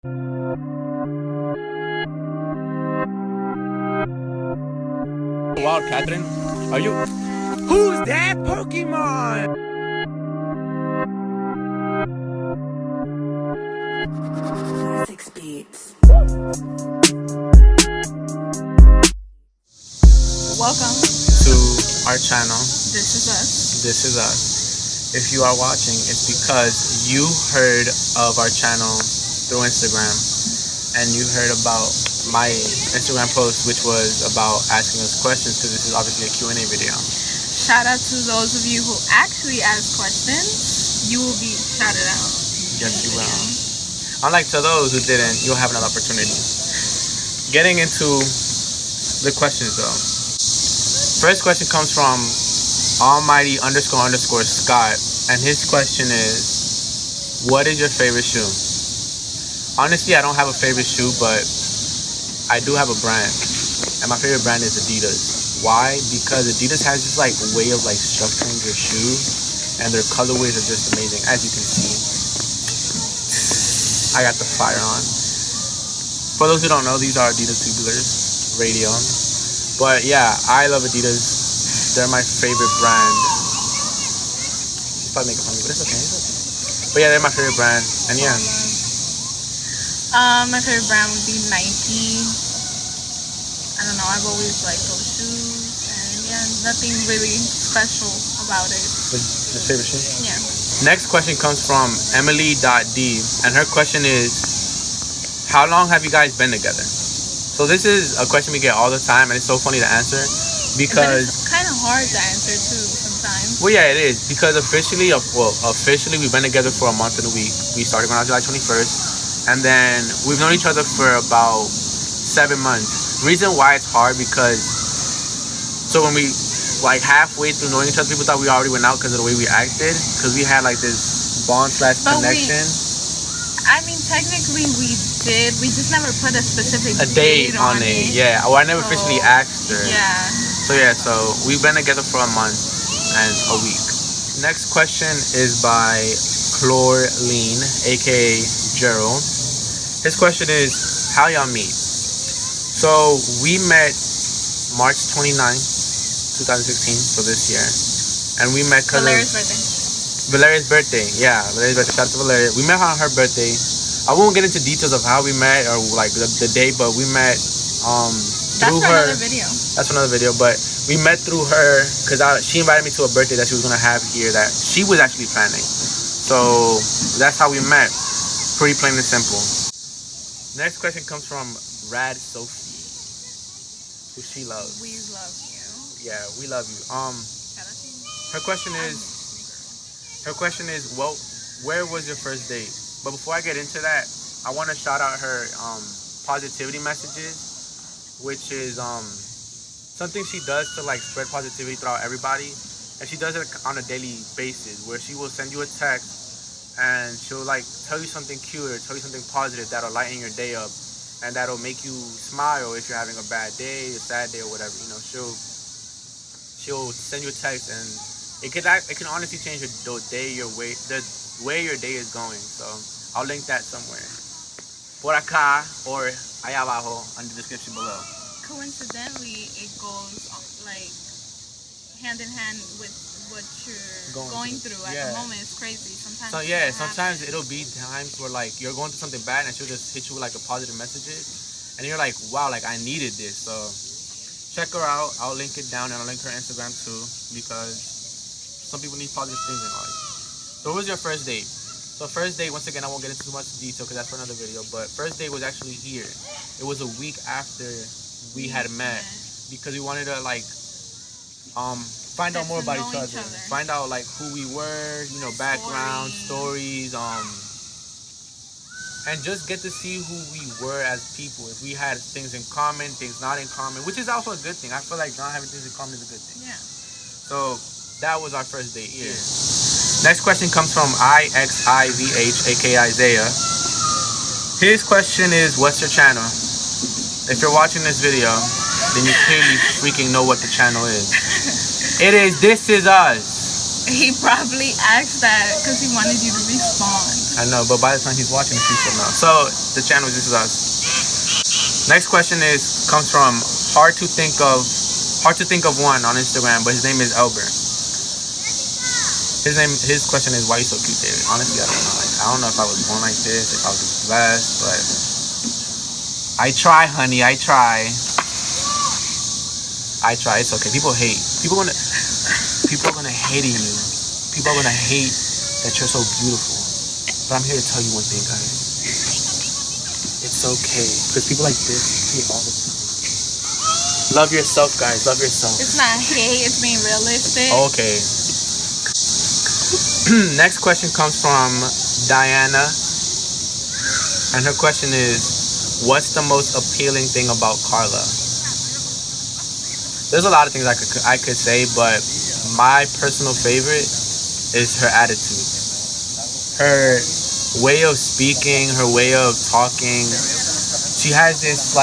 Wow, Catherine, are you? Who's that Pokemon? Six beats. Welcome To our channel. This Is Us. This is us. If you are watching, it's because you heard of our channel through Instagram, and you heard about my Instagram post, which was about asking us questions, because this is obviously a Q&A video. Shout out to those of you who actually ask questions. You will be shouted out. Yes, you will. Unlike to those who didn't, you'll have another opportunity. Getting into the questions though. First question comes from Almighty __ Scott, and his question is, what is your favorite shoe? Honestly, I don't have a favorite shoe, but I do have a brand, and my favorite brand is Adidas. Why? Because Adidas has this like way of like structuring their shoe, and their colorways are just amazing. As you can see, I got the fire on. For those who don't know, these are Adidas tubulars, radio. But yeah, I love Adidas. They're my favorite brand. She's probably making fun of me, but it's okay. But yeah, they're my favorite brand, and yeah. My favorite brand would be Nike. I don't know, I've always liked those shoes, and yeah, nothing really special about it. Your favorite shoe? Yeah. Next question comes from Emily.D, and her question is, how long have you guys been together? So this is a question we get all the time, and it's so funny to answer because it's kind of hard to answer too sometimes. Well, yeah, it is, because officially we've been together for a month and a week. We started going out July 21st, and then we've known each other for about 7 months. Reason why it's hard, because so when we like halfway through knowing each other, people thought we already went out because of the way we acted, because we had like this bond / connection. I mean, technically we did. We just never put a specific date on it. Yeah. Well, I never officially asked her. Yeah. So we've been together for a month and a week. Next question is by Chlorline, aka Gerald. His question is, how y'all meet? So we met March 29th, 2016, so this year. And we met because Valeria's birthday. Yeah, Valeria's birthday. Shout out to Valeria. We met on her birthday. I won't get into details of how we met or like the day, but we met through her. That's another video. But we met through her because she invited me to a birthday that she was gonna have here that she was actually planning. So that's how we met. Pretty plain and simple. Next question comes from Rad Sophie, who she loves. We love you. Yeah, we love you. Her question is, well, where was your first date? But before I get into that, I want to shout out her positivity messages, which is something she does to like spread positivity throughout everybody, and she does it on a daily basis, where she will send you a text and she'll like tell you something cute or tell you something positive that'll lighten your day up, and that'll make you smile if you're having a bad day, a sad day, or whatever. You know, she'll send you a text, and it can honestly change the way your day is going. So I'll link that somewhere. Por acá or allá abajo on the description below. Coincidentally, it goes like hand in hand with what you're going through at the moment. It's crazy. Sometimes it'll be times where like you're going through something bad, and she'll just hit you with like a positive messages, and you're like, wow, like I needed this. So check her out. I'll link it down, and I'll link her Instagram too, because some people need positive things in life. So what was your first date? So first date, once again, I won't get into too much detail because that's for another video, but first date was actually here. It was a week after we had met, because we wanted to like find out more about each other. Find out like who we were, you know, background, stories, and just get to see who we were as people. If we had things in common, things not in common, which is also a good thing. I feel like not having things in common is a good thing. Yeah. So that was our first date here. Next question comes from IXIVH, aka Isaiah. His question is, what's your channel? If you're watching this video, then you clearly freaking know what the channel is. It is This Is Us. He probably asked that because he wanted you to respond. I know, but by the time he's watching this, he should know. So the channel is This Is Us. Next question comes from hard to think of one on Instagram, but his name is Elber. His question is, why you so cute, David? Honestly, I don't know. Like, I don't know if I was born like this, if I was just blessed, but I try, honey. I try. It's okay. People hate. People are gonna hate you. People are gonna hate that you're so beautiful. But I'm here to tell you one thing, guys. It's okay, because people like this hate all the time. Love yourself, guys. Love yourself. It's not hate. It's being realistic. Okay. Next question comes from Diana, and her question is, what's the most appealing thing about Karla? There's a lot of things I could say, but my personal favorite is her attitude, her way of speaking, her way of talking. She has this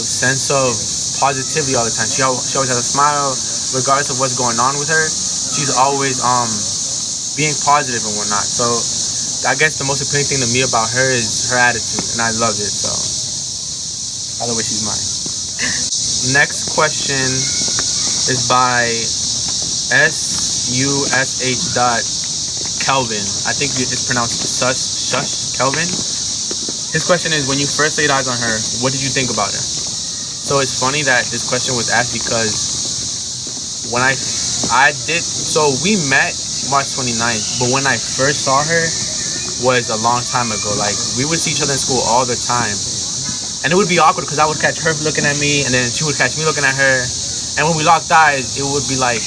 sense of positivity all the time. She always has a smile, regardless of what's going on with her. She's always being positive and whatnot. So I guess the most appealing thing to me about her is her attitude, and I love it. So by the way, she's mine. Next question is by SUSH.Kelvin. I think it's pronounced Shush Kelvin. His question is, when you first laid eyes on her, what did you think about her? So it's funny that this question was asked because when we met March 29th, but when I first saw her was a long time ago. Like, we would see each other in school all the time, and it would be awkward because I would catch her looking at me, and then she would catch me looking at her, and when we locked eyes, it would be like,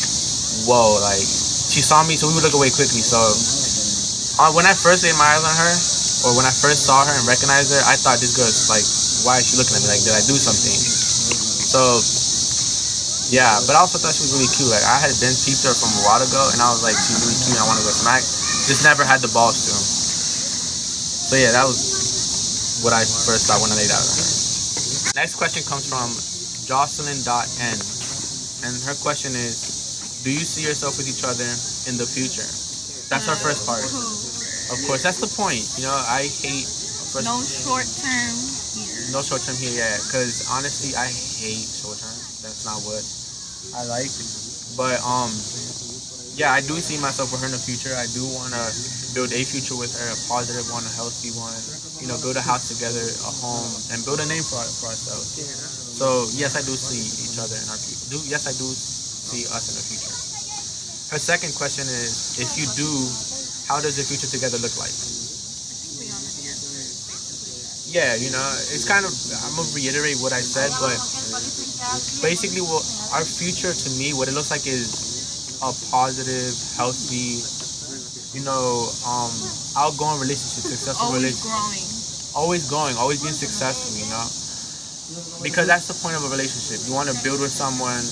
whoa, like, she saw me, so we would look away quickly. So when I first laid my eyes on her, or when I first saw her and recognized her, I thought, this girl's like, why is she looking at me? Like, did I do something? So yeah, but I also thought she was really cute. Like, I had been peeped her from a while ago, and I was like, she's really cute, and I want to go smack. Just never had the balls to. So yeah, that was what I first thought when I laid out on her. Next question comes from Jocelyn.N, and her question is, do you see yourself with each other in the future? That's our first part. Of course, that's the point. You know, I hate no short term here. No short term here, yeah. Because honestly, I hate short term. That's not what I like. But yeah, I do see myself with her in the future. I do want to build a future with her, a positive one, a healthy one. You know, build a house together, a home, and build a name for ourselves. So yes, I do see each other in our future. Yes, I do see us in the future. Her second question is, if you do, how does your future together look like? Yeah, you know, it's kind of, I'm going to reiterate what I said, but basically our future, to me, what it looks like is a positive, healthy, you know, outgoing relationship, successful relationship. Always growing, always being successful, you know? Because that's the point of a relationship. You want to build with someone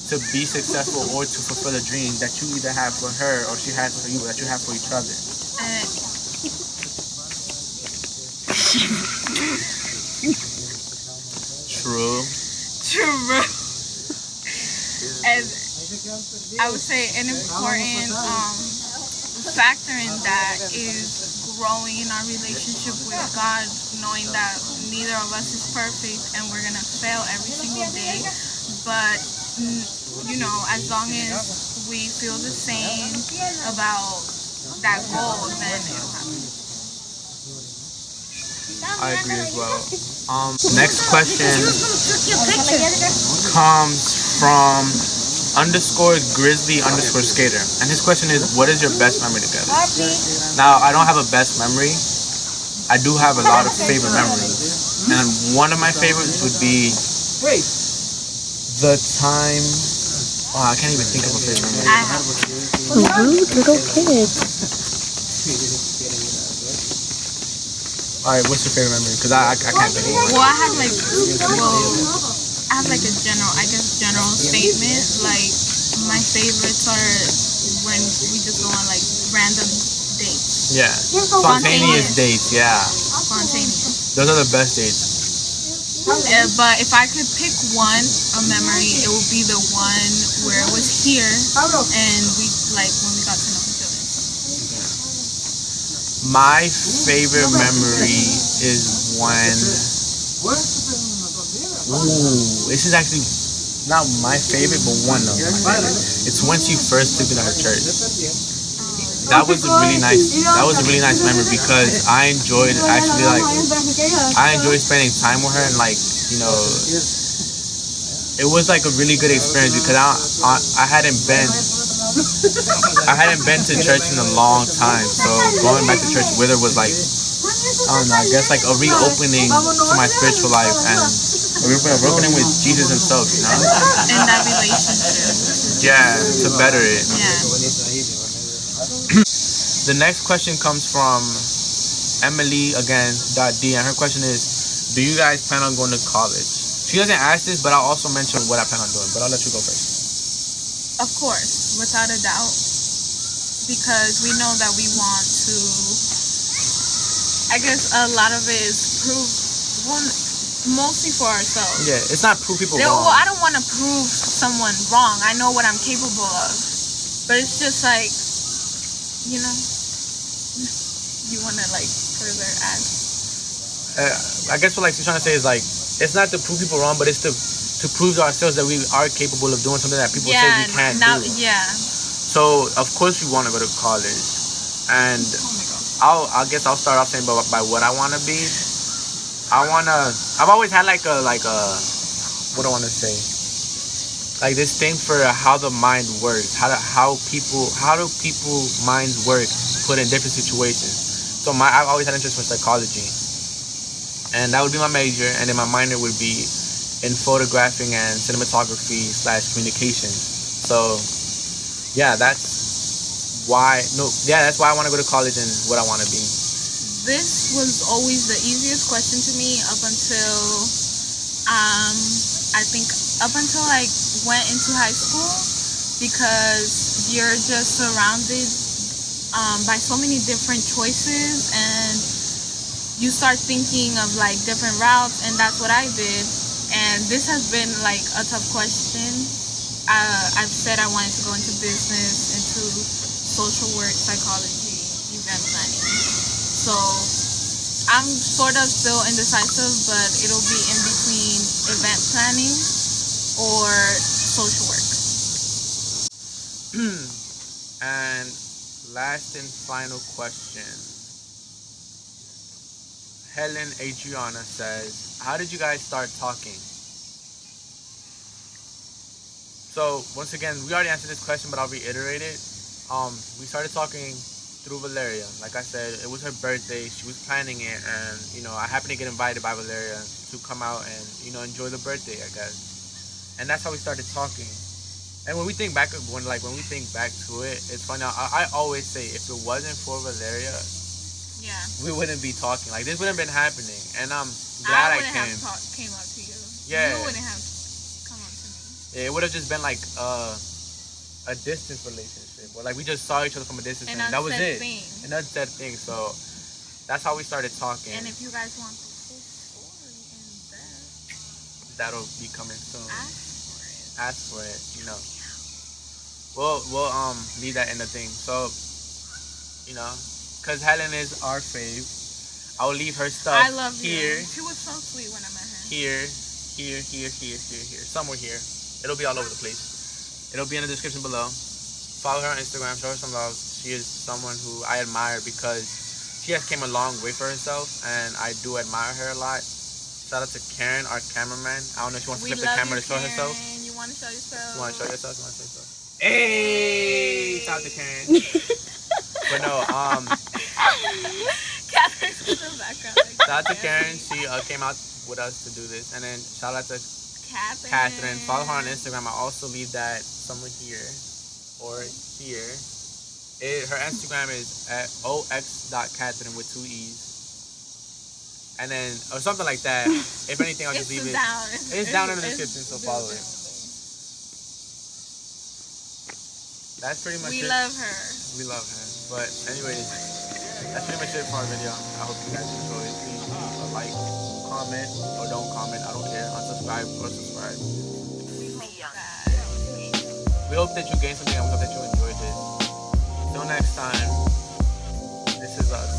to be successful or to fulfill a dream that you either have for her or she has for you, that you have for each other. True. And I would say an important factor in that is growing in our relationship with God, knowing that neither of us is perfect and we're gonna fail every single day, but you know, as long as we feel the same about that goal, then it'll happen. I agree as well. Next question comes from _grizzly_skater, and his question is, what is your best memory together? Now, I don't have a best memory. I do have a lot of favorite memories, and one of my favorites would be the time. Oh, I can't even think of a favorite memory. Rude little kid. All right, what's your favorite memory? Because I can't think of one. Well, I have like a general statement. Like, my favorites are when we just go on like random dates. Yeah, spontaneous dates. Yeah, Spontaneous. Those are the best dates. But if I could pick one, a memory, it would be the one where it was here and we, like, when we got to know each other. My favorite memory is when. Ooh, this is actually not my favorite, but one of my favorite. It's when she first took me to her church. That was a really nice. That was a really nice memory because I enjoyed actually like I enjoyed spending time with her and like you know it was like a really good experience because I hadn't been to church in a long time, so going back to church with her was like I don't know, I guess like a reopening to my spiritual life and a reopening with Jesus himself, you know. In that relationship. Yeah, to better it. Yeah. The next question comes from Emily again .d and her question is, do you guys plan on going to college? She doesn't ask this, but I'll also mention what I plan on doing. But I'll let you go first. Of course, without a doubt, because we know that we want to. I guess a lot of it is prove one, mostly for ourselves. Yeah, it's not prove people wrong. Well, I don't want to prove someone wrong. I know what I'm capable of, but it's just like, you know, you want to like further add. I guess what like she's trying to say is like it's not to prove people wrong, but it's to prove to ourselves that we are capable of doing something that people say we can't do. Yeah. So of course we want to go to college, and I guess I'll start off saying by what I want to be. I've always had like a what do I want to say? Like this thing for how the mind works, how do people minds work put in different situations. So I've always had interest in psychology, and that would be my major, and then my minor would be in photographing and cinematography / communications. So yeah, that's why I want to go to college and what I want to be. This was always the easiest question to me up until I think up until I went into high school, because you're just surrounded by so many different choices, and you start thinking of like different routes, and that's what I did. And this has been like a tough question. I've said I wanted to go into business, into social work, psychology, event planning. So I'm sort of still indecisive, but it'll be in between event planning or social work. And last and final question. Helen Adriana says, how did you guys start talking? So once again, we already answered this question, but I'll reiterate it. We started talking through Valeria. Like I said, it was her birthday. She was planning it, and I happened to get invited by Valeria to come out and enjoy the birthday, I guess. And that's how we started talking. And when we think back to it, it's funny. I always say if it wasn't for Valeria, yeah, we wouldn't be talking. Like this wouldn't have been happening. And I'm glad I came. Came up to you. Yeah. You wouldn't have come up to me. Yeah, it would have just been like a distance relationship, or like we just saw each other from a distance, and that was it. An unsaid thing. So that's how we started talking. And if you guys want the full story in depth, that'll be coming soon. Ask for it. We'll leave that in the thing. So because Helen is our fave, I'll leave her stuff I love here. You. She was so sweet when I met her. Here, somewhere here. It'll be all over the place. It'll be in the description below. Follow her on Instagram. Show her some love. She is someone who I admire because she has came a long way for herself, and I do admire her a lot. Shout out to Karen, our cameraman. I don't know if she wants to flip the camera to show herself. You want to show yourself? You want to show yourself? Hey! Shout out to Karen. But no, Catherine's in the background. Shout out to Karen. She came out with us to do this. And then shout out to Catherine. Follow her on Instagram. I also leave that somewhere here or here. Her Instagram is at ox.catherine with 2 E's. And then, or something like that. If anything, I'll just leave it. It's down in the description, so follow it. That's pretty much it. We love her. But anyways, that's pretty much it for our video. I hope you guys enjoyed it. Please leave a like, comment, or don't comment. I don't care. Unsubscribe or subscribe. We hope that you gained something, and we hope that you enjoyed this. Until next time, this is us.